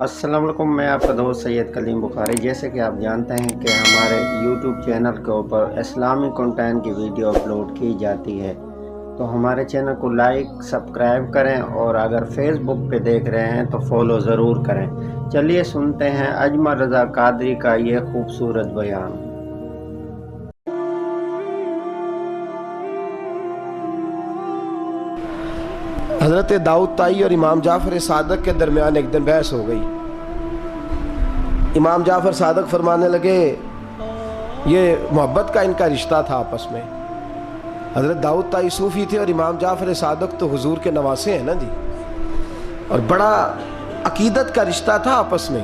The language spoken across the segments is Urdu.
السلام علیکم، میں آپ کا دوست سید کلیم بخاری۔ جیسے کہ آپ جانتے ہیں کہ ہمارے یوٹیوب چینل کے اوپر اسلامی کنٹینٹ کی ویڈیو اپلوڈ کی جاتی ہے، تو ہمارے چینل کو لائک سبسکرائب کریں، اور اگر فیس بک پہ دیکھ رہے ہیں تو فالو ضرور کریں۔ چلیے سنتے ہیں اجمل رضا قادری کا یہ خوبصورت بیان۔ حضرت داؤد طائی اور امام جعفر صادق کے درمیان ایک دن بحث ہو گئی۔ امام جعفر صادق فرمانے لگے یہ محبت کا ان کا رشتہ تھا آپس میں۔ حضرت داؤد طائی صوفی تھے اور امام جعفر صادق تو حضور کے نواسے ہیں نا جی، اور بڑا عقیدت کا رشتہ تھا آپس میں۔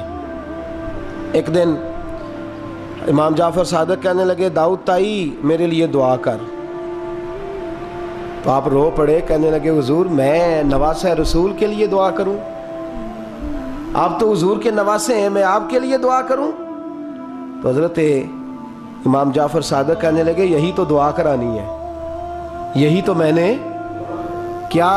ایک دن امام جعفر صادق کہنے لگے داؤد طائی میرے لیے دعا کر، تو آپ رو پڑے، کہنے لگے حضور میں نواسہ رسول کے لیے دعا کروں؟ آپ تو حضور کے نواسے ہیں، میں آپ کے لیے دعا کروں؟ تو حضرت امام جعفر صادق کہنے لگے یہی تو دعا کرانی ہے، یہی تو میں نے کیا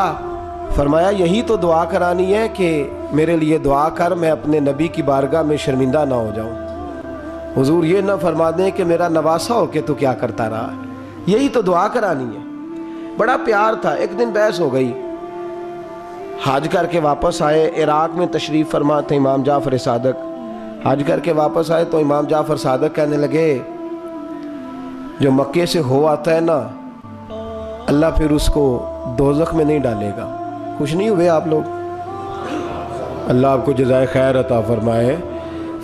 فرمایا، یہی تو دعا کرانی ہے کہ میرے لیے دعا کر، میں اپنے نبی کی بارگاہ میں شرمندہ نہ ہو جاؤں۔ حضور یہ نہ فرما دیں کہ میرا نواسا ہو کے تو کیا کرتا رہا، یہی تو دعا کرانی ہے۔ بڑا پیار تھا۔ ایک دن بحث ہو گئی، حج کر کے واپس آئے، عراق میں تشریف فرما تھے امام جعفر صادق۔ حج کر کے واپس آئے تو امام جعفر صادق کہنے لگے جو مکے سے ہو آتا ہے نا، اللہ پھر اس کو دوزخ میں نہیں ڈالے گا۔ خوش نہیں ہوئے آپ لوگ؟ اللہ آپ کو جزائے خیر عطا فرمائے۔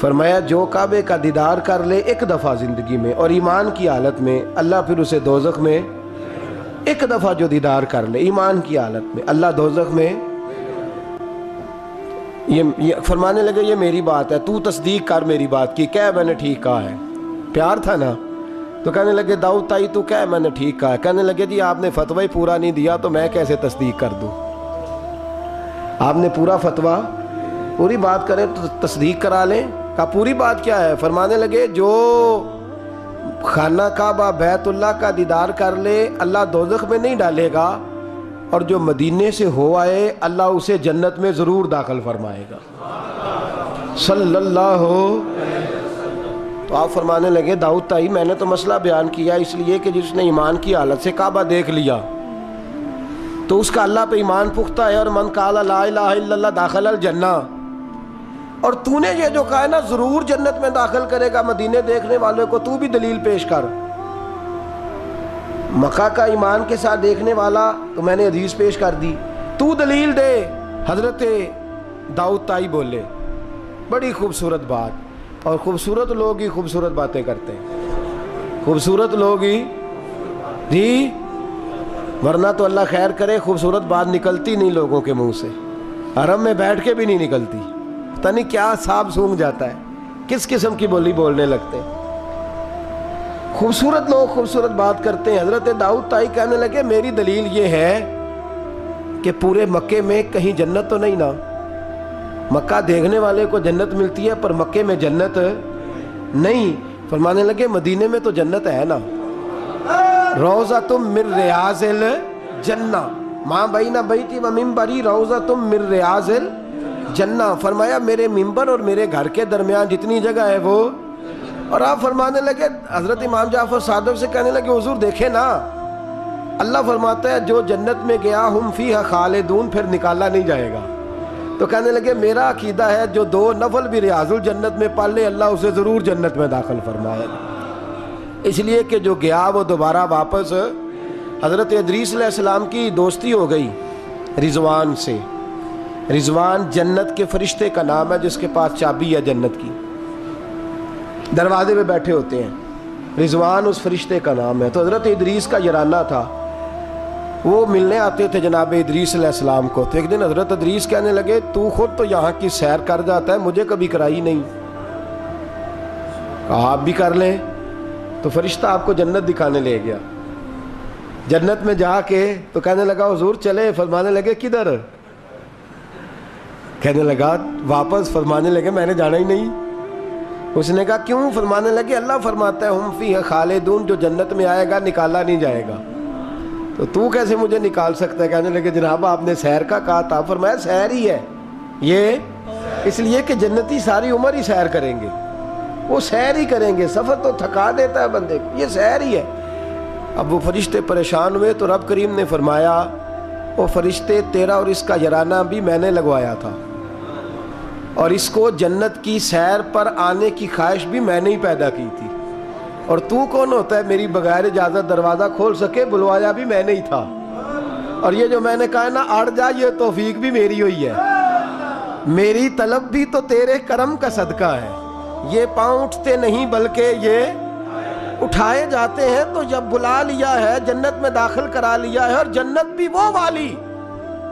فرمایا جو کعبے کا دیدار کر لے ایک دفعہ زندگی میں اور ایمان کی حالت میں، اللہ پھر اسے دوزخ میں ایک دفعہ جو دیدار کر لے ایمان کی حالت میں، اللہ دوزخ میں یہ فرمانے لگے یہ میری بات ہے، تو تصدیق کر میری بات کی، کہہ میں نے ٹھیک کہا ہے۔ پیار تھا نا، تو کہنے لگے داؤد طائی تو کہہ میں نے ٹھیک کہا ہے۔ کہنے لگے جی آپ نے فتویٰ ہی پورا نہیں دیا تو میں کیسے تصدیق کر دوں؟ آپ نے پورا فتویٰ پوری بات کریں تو تصدیق کرا لیں۔ کہا پوری بات کیا ہے؟ فرمانے لگے جو خانہ کعبہ بیت اللہ کا دیدار کر لے اللہ دوزخ میں نہیں ڈالے گا، اور جو مدینے سے ہو آئے اللہ اسے جنت میں ضرور داخل فرمائے گا صلی اللہ ہو۔ تو آپ فرمانے لگے داؤد طائی میں نے تو مسئلہ بیان کیا اس لیے کہ جس نے ایمان کی حالت سے کعبہ دیکھ لیا تو اس کا اللہ پہ ایمان پختہ ہے، اور من قال لا الہ الا اللہ داخل الجنہ، اور تو نے یہ جو کہا ہے نا ضرور جنت میں داخل کرے گا مدینے دیکھنے والے کو، تو بھی دلیل پیش کر۔ مکہ کا ایمان کے ساتھ دیکھنے والا تو میں نے حدیث پیش کر دی، تو دلیل دے۔ حضرت داؤد طائی بولے بڑی خوبصورت بات، اور خوبصورت لوگ ہی خوبصورت باتیں کرتے ہیں، خوبصورت لوگ ہی جی، ورنہ تو اللہ خیر کرے خوبصورت بات نکلتی نہیں لوگوں کے منہ سے، حرم میں بیٹھ کے بھی نہیں نکلتی، پتہ نہیں کیا سانپ سونگھ جاتا ہے، کس قسم کی بولی بولنے لگتے ہیں۔ خوبصورت لوگ خوبصورت بات کرتے ہیں۔ حضرت داؤد طائی کہنے لگے میری دلیل یہ ہے کہ پورے مکے میں کہیں جنت تو نہیں نا، مکہ دیکھنے والے کو جنت ملتی ہے پر مکے میں جنت نہیں۔ فرمانے لگے مدینے میں تو جنت ہے نا، روضۃ من ریاض الجنہ، ماں بین بیتی و منبری روضۃ من ریاض الجنہ۔ فرمایا میرے منبر اور میرے گھر کے درمیان جتنی جگہ ہے وہ، اور آپ فرمانے لگے حضرت امام جعفر صادق سے کہنے لگے حضور دیکھیں نا، اللہ فرماتا ہے جو جنت میں گیا ہم فیہا خالدون، پھر نکالا نہیں جائے گا۔ تو کہنے لگے میرا عقیدہ ہے جو دو نفل بھی ریاض الجنت میں پڑھ لے اللہ اسے ضرور جنت میں داخل فرمائے گا، اس لیے کہ جو گیا وہ دوبارہ واپس۔ حضرت ادریس علیہ السلام کی دوستی ہو گئی رضوان سے۔ رضوان جنت کے فرشتے کا نام ہے جس کے پاس چابی ہے جنت کی، دروازے پہ بیٹھے ہوتے ہیں، رضوان اس فرشتے کا نام ہے۔ تو حضرت ادریس کا یارانہ تھا، وہ ملنے آتے تھے جناب ادریس علیہ السلام کو۔ تو ایک دن حضرت ادریس کہنے لگے تو خود تو یہاں کی سیر کر جاتا ہے، مجھے کبھی کرائی نہیں۔ کہا آپ بھی کر لیں۔ تو فرشتہ آپ کو جنت دکھانے لے گیا۔ جنت میں جا کے تو کہنے لگا حضور چلے، فرمانے لگے کدھر؟ کہنے لگا واپس، فرمانے لگے میں نے جانا ہی نہیں۔ اس نے کہا کیوں؟ فرمانے لگے اللہ فرماتا ہے ہم فیہا خالدون، جو جنت میں آئے گا نکالا نہیں جائے گا، تو کیسے مجھے نکال سکتا ہے؟ کہنے لگے جناب آپ نے سیر کا کہا تھا۔ فرمایا سیر ہی ہے یہ، اس لیے کہ جنتی ساری عمر ہی سیر کریں گے، وہ سیر ہی کریں گے، سفر تو تھکا دیتا ہے بندے کو، یہ سیر ہی ہے۔ اب وہ فرشتے پریشان ہوئے تو رب کریم نے فرمایا وہ فرشتے تیرا اور اس کا یارانہ بھی میں نے لگوایا تھا، اور اس کو جنت کی سیر پر آنے کی خواہش بھی میں نے ہی پیدا کی تھی، اور تو کون ہوتا ہے میری بغیر اجازت دروازہ کھول سکے؟ بلوایا بھی میں نے ہی تھا، اور یہ جو میں نے کہا نا اڑ جا، یہ توفیق بھی میری ہوئی ہے، میری طلب بھی تو تیرے کرم کا صدقہ ہے۔ یہ پاؤں اٹھتے نہیں بلکہ یہ اٹھائے جاتے ہیں، تو جب بلا لیا ہے جنت میں داخل کرا لیا ہے، اور جنت بھی وہ والی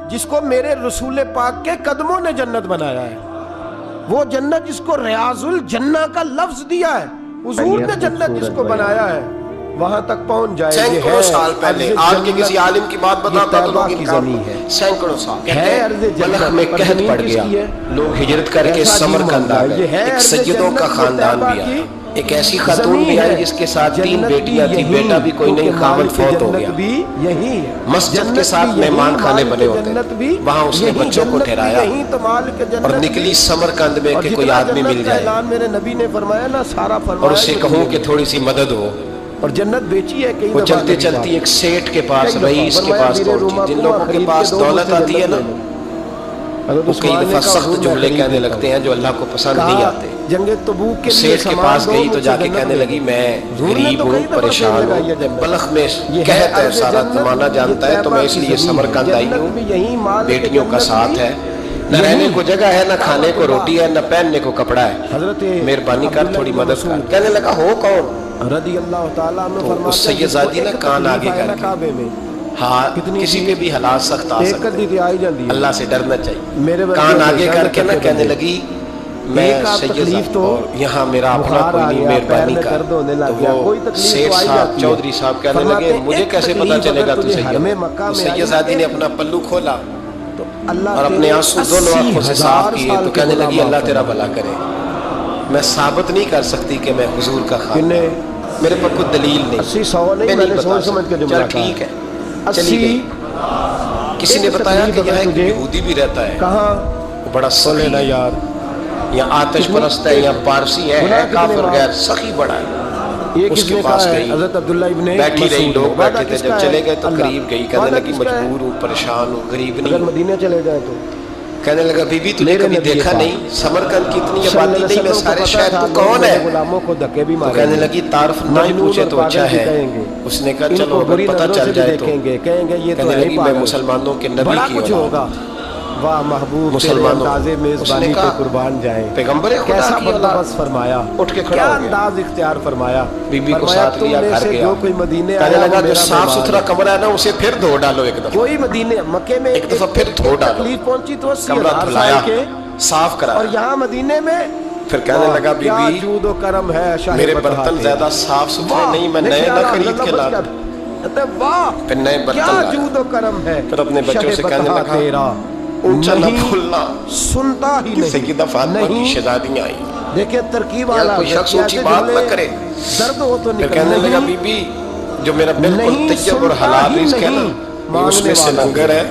جس کو میرے رسول پاک کے قدموں نے جنت بنایا ہے، وہ جنت جس کو ریاض الجنہ کا لفظ دیا ہے، حضور نے جنت جس کو بنایا ہے وہاں تک پہنچ جائے۔ سینکڑوں سال پہلے آج کے کسی عالم کی بات بتاتا تو لوگ انکار، سینکڑوں سال کہتے بلخ میں قحط پڑ گیا، لوگ ہجرت کر کے سمرقند آ گئے، ایک سیدوں کا خاندان بھی آیا، ایک ایسی خاتون بھی آئی جس کے ساتھ 3 بیٹیاں تھی، بیٹا بھی کوئی نہیں، خاوند فوت ہو گیا، مسجد کے ساتھ مہمان خانے بنے ہوتے، وہاں اس نے بچوں کو ٹھہرایا اور نکلی سمرقند میں کہ کوئی آدمی مل جائے میرے نبی نے فرمایا نا سارا اور اسے کہوں کہ تھوڑی سی مدد ہو، اور جنت بیچی ہے کئی وہ چلتے چلتی ایک سیٹ کے پاس، رئیس کے پاس پہنچی۔ جن لوگوں کے پاس دولت آتی ہے نا وہ کئی دفعہ سخت جملے کہنے لگتے ہیں جو اللہ کو پسند نہیں آتے۔ جنگ تبوک کے سیٹ کے پاس گئی تو جا کے کہنے لگی میں غریب ہوں، پریشان ہوں، بلخ میں قحط ہے، سارا زمانہ جانتا ہے، تو میں اس لیے سمرقند آئی ہوں، بیٹیوں کا ساتھ ہے، نہ رہنے کو جگہ ہے، نہ کھانے کو روٹی ہے، نہ پہننے کو کپڑا ہے، مہربانی کر تھوڑی مدد کر۔ کہنے لگا ہو کون؟ رضی اللہ تعالیٰ عنہ تو اس سیدزادی نے کان آگے کر کے، ہاں کسی پہ بھی حالات سخت آ سکتے ہیں، اللہ سے ڈرنا چاہیے، کان آگے کر کے نہ کہنے لگی میں سید اور یہاں میرا اپنا کوئی نہیں، مہربانی کر۔ تو وہ سیٹ صاحب چودھری صاحب کہنے لگے مجھے کیسے پتا چلے گا تو سیدزادی نے اپنا پلو کھولا اور اپنے آنسو دونوں آنکھوں سے صاف کیے، تو کہنے لگی اللہ تیرا بھلا کرے، میں ثابت نہیں کر سکتی کہ میں حضور کا خادم، میرے پر کوئی دلیل نہیں، میں نہیں بتا سکتی، چل ٹھیک ہے چلی گئی۔ کسی نے بتایا کہ یہاں ایک یہودی بھی رہتا ہے، وہ بڑا سخی ہے، یا آتش پرست ہے، یا پارسی ہے، کافر غیر، سخی بڑا ہے، اس کے پاس گئی، بیٹھی رہی، لوگ بیٹھے تھے، جب چلے گئے تو قریب گئی، کہنے لگی مجبور ہوں، پریشان ہوں، غریب نہیں ہوں، مدینے چلے جائے تو کہنے لگا بی بی تجھے کبھی دیکھا نہیں، سمرقند کی اتنی آبادی نہیں، میں سارے شہر، تو کون ہے؟ تو کہنے لگی تعارف نہیں پوچھے تو اچھا ہے۔ اس نے کہا چلو اگر پتہ چل جائے تو، کہنے لگی میں مسلمانوں کے نبی کی اولاد ہوں، واہ محبوب تیرے اندازے میزبانی پہ قربان جائیں، پیغمبر خدا کیسا کی اولاد، بندوبست فرمایا، اٹھ کے کیا کھڑا ہو گیا، انداز اختیار فرمایا، بی بی کو ساتھ لیا گھر گیا، جو کوئی مدینے کہنے آیا لگا جو میرا صاف مہمان ستھرا کمرہ ہے نا اسے پھر دھو ڈالو ایک دفعہ، کوئی مدینے مکے میں ایک دفعہ پھر دھو ڈالو، تکلیف پہنچی تو کمرہ 80,000 دھلایا، سال کے، صاف کرا، اور یہاں مدینے میں پھر کہنے لگا بی کیا بی جود و کرم ہے، شاہ میرے بطحہ برتن تیرا، زیادہ صاف ستھرے نہیں، میں نئے نہ خرید کے لاتا، واہ پھر نئے کیا برتن لایا، جود و کرم ہے، پھر اپنے بچوں سے شاہ کہنے بطحہ لگا تیرا، اونچا نہ نہیں بھولنا سنتا ہی کہ نہیں، سیدہ فاطمہ کی نہیں شہزادیاں آئی، دیکھیں ترکیب یا والا کوئی شخص اونچی بات نہ کرے، درد ہو تو پھر کہنے لگا بی بی جو میرا بالکل طیب اور حلال رزق ہے نا یہ اس میں سے لنگر ہے،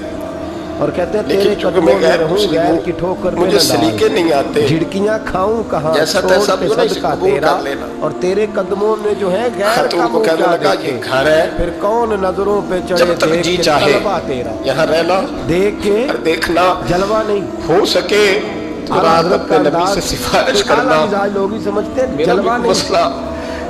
اور کہتے ہیں لیکن تیرے چونکہ قدموں میں میں غیر رہوں مسلم غیر ہوں کی ٹھوکر میں مجھے نہ ڈال، سلیقے نہیں آتے، جھڑکیاں کھاؤں کہاں جیسا چھوڑ تیسا کے بھی نہ اسے صدقہ قبول تیرا، کر لینا، اور تیرے قدموں میں جو ہے غیر کا خاتون کو منہ کہنے کیا لگا دیکھے، یہ گھر ہے، پھر کون نظروں پہ چڑھے جب تک دیکھ جی کے چاہے طلبہ تیرا، یہاں رہنا، دیکھ کے اور دیکھنا، جلوہ نہیں، ہو سکے تو رات اپنے نبی سے سفارش کرنا، اعلیٰ مزاج لوگ ہی سمجھتے ہیں میرا بھی جلوہ کوئی نہیں، مسئلہ،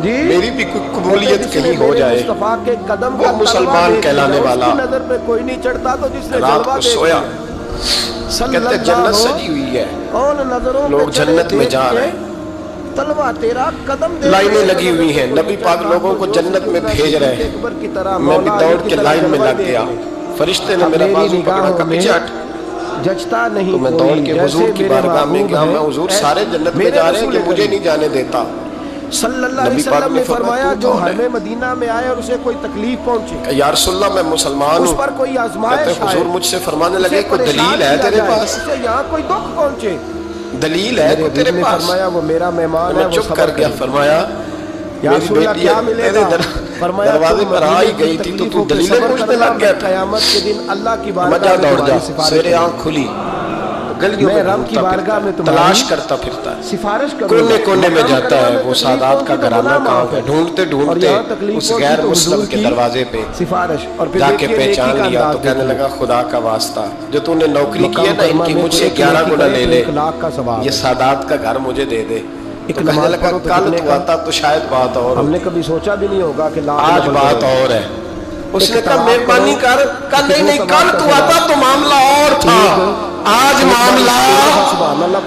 جی میری بھی کوئی قبولیت جس نے کہیں ہو میرے جائے، مصطفیٰ کے قدم وہ کا مسلمان تلوہ دیکھ کہلانے لیا، والا، اس کی نظر پہ کوئی نہیں چڑھتا تو جس نے رات جلوہ کو دیکھ سویا، لیا، کہتے جنت سجی ہوئی ہے، کون نظروں لوگ پہ چڑھے جنت میں دیکھ جا کے رہے ہیں، تلوہ تیرا قدم دیکھ لائنیں کے لگی ہوئی ہیں، نبی پاک لوگوں کو جنت میں بھیج رہے ہیں، اکبر کی طرح میں بھی مولا دوڑ علی کی کے طرح لائن میں جلوہ لگ دیکھ گیا، لے، فرشتے نے اب میرا میری بازو پکڑا نگاہوں کہ میں پیچھے ہٹ، جچتا نہیں تو میں دوڑ کے حضور کی بارگاہ میں گیا، میں حضور سارے جنت میں جا رہے ہیں کہ مجھے نہیں جانے دیتا، صلی اللہ علیہ نبی پاک وسلم نے نے فرمایا تو جو کون ہے؟ حرم مدینہ میں آئے اور اسے کوئی تکلیف پہنچے، کہ یا رسول اللہ میں مسلمان اس ہوں، پر کوئی کہتے آزمائش ہیں آئے، حضور مجھ سے فرمانے اسے لگے کوئی پریشان دلیل ہے کیا تیرے جائے، پاس، اسے یہاں کوئی دکھ پہنچے، دلیل ہے کوئی تیرے حضور نے پاس، فرمایا وہ میرا مہمان ہے میں وہ چپ صبر کر گیا، کرے، فرمایا یا میری رسول اللہ بیٹی کیا ملے میرے گا، فرمایا دروازے تم پر آ ہی مدینے گئی کی تھی تو تکلیفوں پہ دلیلیں صبر پوچھنے کرنا، لگ گیا میں تھا، قیامت کے دن اللہ کی میں بارگاہ جا میں دوڑ تمہاری جا، سفارش سویرے کروں آنکھ کھلی، گلیوں میں گھومتا پھرتا، تلاش کرتا پھرتا ہے، سفارش کونے کونے میں جاتا ہے، وہ سادات کا گھرانہ کہاں ہے، ڈھونڈتے ڈھونڈتے اس غیر مسلم کے دروازے پہ جا کے پہچان لیا تو کہنے لگا خدا کا واسطہ جو تو نے نوکری کی ہے نا ان کی مجھ سے 11 گنا لے لے، یہ سادات کا گھر مجھے دے دے۔ تو کہنے لگا کل تو آتا تو شاید بات اور ہم نے کبھی سوچا بھی نہیں ہوگا کہ آج بات اور ہے۔ اس نے کہا مہربانی کر، کہا نہیں کل تو آتا تو معاملہ اور تھا، آج معاملہ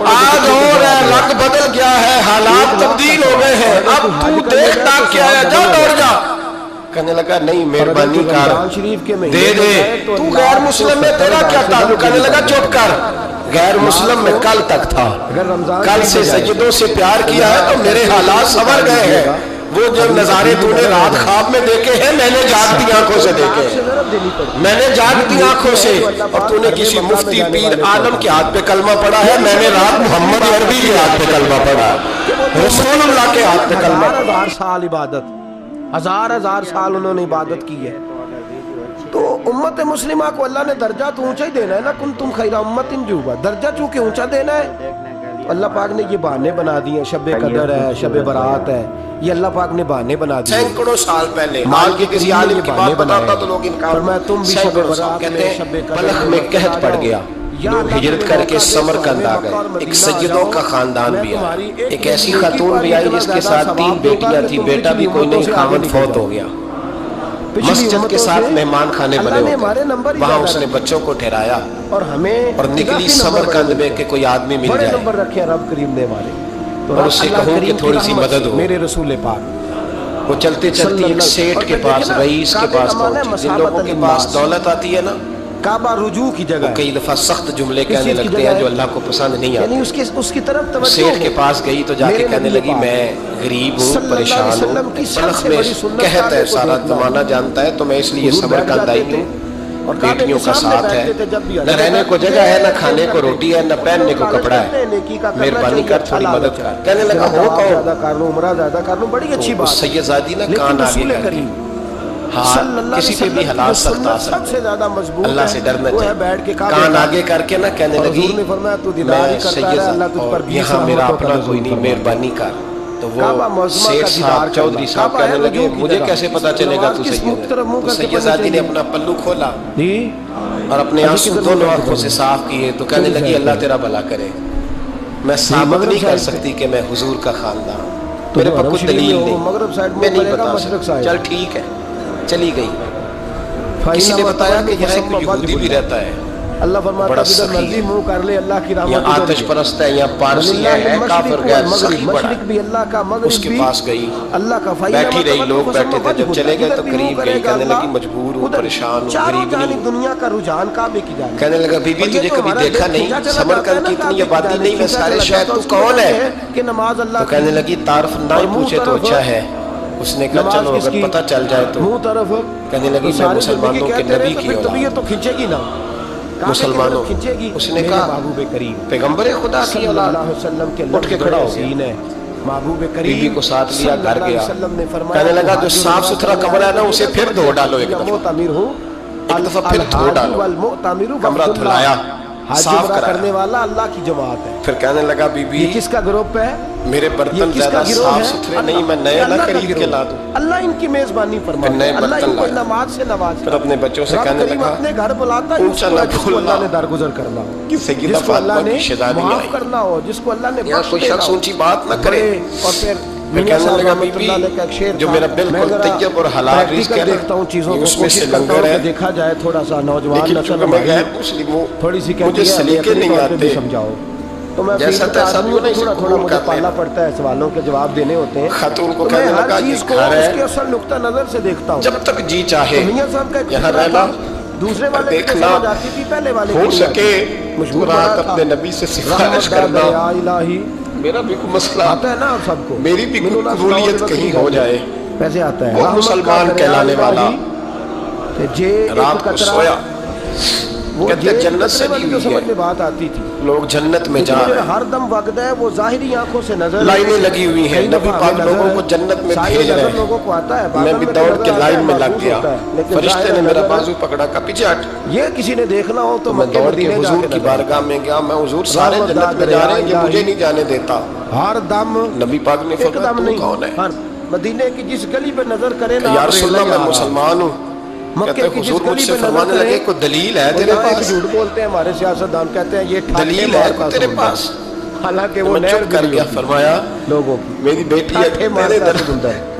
آج اور ہے، رنگ بدل گیا ہے، حالات تبدیل ہو گئے ہیں، اب تو دیکھ تاک کیا ہے، جا دوڑ جا۔ کہنے لگا نہیں مہربانی کر دے دے، تو غیر مسلم میں تیرا کیا تعلق؟ کہنے لگا چپ کر، غیر مسلم میں کل تک تھا، کل سے سجدوں سے پیار کیا ہے تو میرے حالات سنور گئے ہیں، وہ جو نظارے تو نے رات خواب میں دیکھے ہیں میں نے جاگتی آنکھوں سے دیکھے ہیں، میں نے جاگتی آنکھوں سے، اور تو نے کسی مفتی پیر عالم کے ہاتھ پہ کلمہ پڑھا ہے، میں نے رات محمد عربی کے ہاتھ پہ کلمہ پڑھا ہے، رسول اللہ کے ہاتھ پہ کلمہ پڑھا۔ ہزار سال عبادت، ہزار سال انہوں نے عبادت کی ہے، تو امت مسلمہ کو اللہ نے درجہ تو اونچا ہی دینا ہے نا، کنتم خیر امت جوبا، درجہ چونکہ اونچا دینا ہے۔ اللہ پاک نے یہ بہانے بنا دیے، شب قدر ہے، شب برات ہے، یہ اللہ پاک نے بہانے بنا دیے سینکڑوں سال پہلے، مال کے کسی عالم کی بات بتاتا تو لوگ انکار سینکڑوں سال کہتے ہیں بلخ میں قحط پڑ گیا، لوگ ہجرت کر کے سمرقند آ گئے، ایک سیدوں کا خاندان بھی آیا، ایک ایسی خاتون بھی آئی جس کے ساتھ 3 بیٹیاں تھی، بیٹا بھی کوئی نہیں، خاوند فوت ہو گیا، مسجد کے ساتھ مہمان خانے بنے ہوتے، وہاں اس نے بچوں کو ٹھہرایا اور نکلی سمرقند میں کہ کوئی آدمی مل جائے نمبر رکھے رب کریم نے ہمارے، اور اس سے کہوں کہ تھوڑی سی مدد ہو۔ میرے رسول پاک وہ چلتے چلتے ایک سیٹ کے پاس، رئیس کے پاس پہنچی، جن لوگوں کے پاس دولت آتی ہے نا، کعبہ رجوع کی جگہ، کئی دفعہ سخت جملے کہنے لگتے ہیں جو اللہ کو پسند نہیں آتے، یعنی اس کی طرف توجہ، سیٹ کے پاس گئی تو جا کے کہنے لگی میں غریب ہوں، پریشان ہوں، بلخ میں قحط ہے، سارا زمانہ جانتا ہے تو میں اس لیے سمرقند آئی ہوں، اور بیٹیوں کا ساتھ ہے، نہ رہنے کو جگہ ہے، نہ کھانے کو روٹی ہے، نہ پہننے کو کپڑا ہے، مہربانی کر تھوڑی مدد کر۔ کہنے لگا ہو کون؟ عمرہ زیادہ کر لوں، بڑی اچھی بات، سیدزادی نے کان آگے کر دی، ہاں کسی پہ بھی حالات سخت آ سکتے، اللہ سے ڈرنا چاہیے، کان آگے کر کے نہ کہنے لگی میں سید اور یہاں میرا اپنا کوئی نہیں، مہربانی کر۔ تو وہ سیٹ صاحب چودھری صاحب کہنے لگے مجھے کیسے پتا چلے گا تو سید ہے؟ تو سیدزادی نے اپنا پلو کھولا اور اپنے آنسو دونوں آنکھوں سے صاف کیے تو کہنے لگی اللہ تیرا بھلا کرے، میں ثابت نہیں کر سکتی کہ میں حضور کا خاندان، میرے پاس کوئی دلیل نہیں، میں نہیں بتا سکتی، چل ٹھیک ہے، چلی گئی۔ کسی نے بتایا کہ یہاں ایک یہودی بھی رہتا ہے، اللہ فرماتا بڑا ہے جدھر مرضی منہ کر لے اللہ کی رحمت، یہاں آتش پرست ہے، یہاں پارسی ہے، کافر غیر سخی بڑا مشرق بھی اللہ کا، مغرب اس کے بھی پاس گئی، اللہ کا، بیٹھی رہی، لوگ بیٹھے تھے، جب چلے گئے تو قریب گئی، کہنے لگی مجبور ہوں، پریشان ہوں، غریب نہیں، دنیا کا رجحان کعبے کی جانب، کہنے لگا بی بی تجھے کبھی دیکھا نہیں، سمرقند کی اتنی آبادی نہیں، میں سارے شہر، تو کون ہے؟ کہ نماز اللہ تو کہنے لگی تعارف نہ ہی پوچھے تو اچھا ہے۔ اس نے کہا چلو اگر پتہ چل جائے تو، طرف کہنے لگی میں مسلمانوں کے نبی کی اولاد، تو کھینچے گی نا مسلمانوں، اس نے کہا محبوب کریم پیغمبر خدا کی اولاد، اٹھ کے کھڑا ہو گیا، محبوب کریم بی بی کو ساتھ لیا، گھر گیا، کہنے لگا جو صاف ستھرا کمرہ ہے نا اسے پھر دھو ڈالو، ایک دفعہ پھر دھو ڈالو، کمرہ دھلایا، صاف کرنے والا اللہ کی جماعت ہے۔ پھر کہنے لگا بی بی یہ کس کا گروپ ہے؟ میرے برتن زیادہ صاف ستھرے نہیں، میں نئے نہ خرید کے لا دوں، اللہ ان کی میزبانی فرمائے، نئے اللہ برتن ان کو لایا، نماز سے نواز، پھر اپنے بچوں سے کہنے لگا اپنے گھر بلاتا ہے اونچا نہ جس کو اللہ نے درگزر کرنا ہو، سیدہ فاطمہ کی شہزادی میں معاف کرنا ہو، جس کو اللہ نے یہاں کوئی شخص اونچی بات نہ کرے، اور پھر کہنے لگا بی بی جو میرا بالکل طیب اور حلال رزق ہے دیکھتا ہوں چیزوں کو، اس میں سے کوشش کرتا لنگر ہے، ہوں کہ دیکھا جائے تھوڑا سا نوجوان لیکن چونکہ میں غیر مسلم ہوں تھوڑی سی مجھے سلیقے نہیں آتے، سمجھاؤ، تو میں جیسا تیسا بھی نہیں تھوڑا تھوڑا مجھے پالنا پڑتا ہے، سوالوں کے جواب دینے ہوتے ہیں، خاتون کو میں کہنے ہر لگا چیز یہ کو گھر اس ہے کے اصل نقطہ نظر سے دیکھتا ہوں، جب تک جی چاہے میاں صاحب کا یہاں رہنا، دوسرے والے کی دیکھنا، سمجھ آتی تھی، پہلے والے ہو کی سکے مجبور رات بنا اپنے تھا، نبی سے سفارش کرنا، یا الہی میرا بھی کوئی مسئلہ آتا ہے نا آپ سب کو، میری بھی کوئی قبولیت کہیں ہو جائے، پیسے آتا ہے، وہ مسلمان کہلانے والا کہ جے رات کو سویا، کہتے ہیں جنت سے لی ہوئی سمجھ میں بات آتی تھی، لوگ جنت میں جا رہے ہیں، ہر دم وقت ہے وہ ظاہری آنکھوں سے نظر لائنیں لگی ہوئی ہیں، نبی پاک لوگوں کو جنت میں بھیج رہے ہیں، لوگوں کو آتا ہے، میں بھی دوڑ کے لائن میں لگ گیا، فرشتے نے میرا بازو پکڑا کہ پیچھے ہٹ، یہ کسی نے دیکھنا ہو تو میں دوڑ کے حضور کی بارگاہ میں گیا، میں حضور سارے جنت میں جا رہے ہیں، یہ مجھے نہیں جانے دیتا، ہر دم نبی پاک نے فرمایا تو کون ہے؟ مدینے کی جس گلی پہ نظر کرے نا، یا رسول اللہ میں مسلمان ہوں، کہتے ہیں حضور مجھ سے فرمانے لگے کوئی دلیل ہے تیرے پاس؟ جھوٹ بولتے ہیں ہمارے سیاستدان، کہتے ہیں یہ دلیل ہے کوئی تیرے پاس؟ حالانکہ وہ میں چپ کر گیا، فرمایا لوگوں میری بیٹی ہے میرے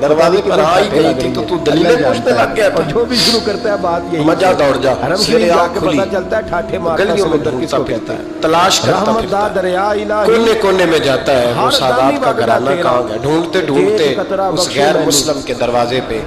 دروازے پر آئی گئی تھی تو تو دلیلیں پوچھنے لگ گیا تھا، جو بھی شروع کرتا ہے بات یہی، مجا دوڑ جا، سیرے آنکھ کھلی، پتہ چلتا ہے ٹھاٹھے مارتا ہے، گلیوں میں ڈھونڈتا پھرتا ہے، تلاش کرتا پھرتا ہے، دریا الہی کونے کونے میں جاتا ہے، وہ سادات کا گھرانہ کہاں گیا، ڈھونڈتے ڈھونڈتے اس غیر مسلم کے دروازے پہ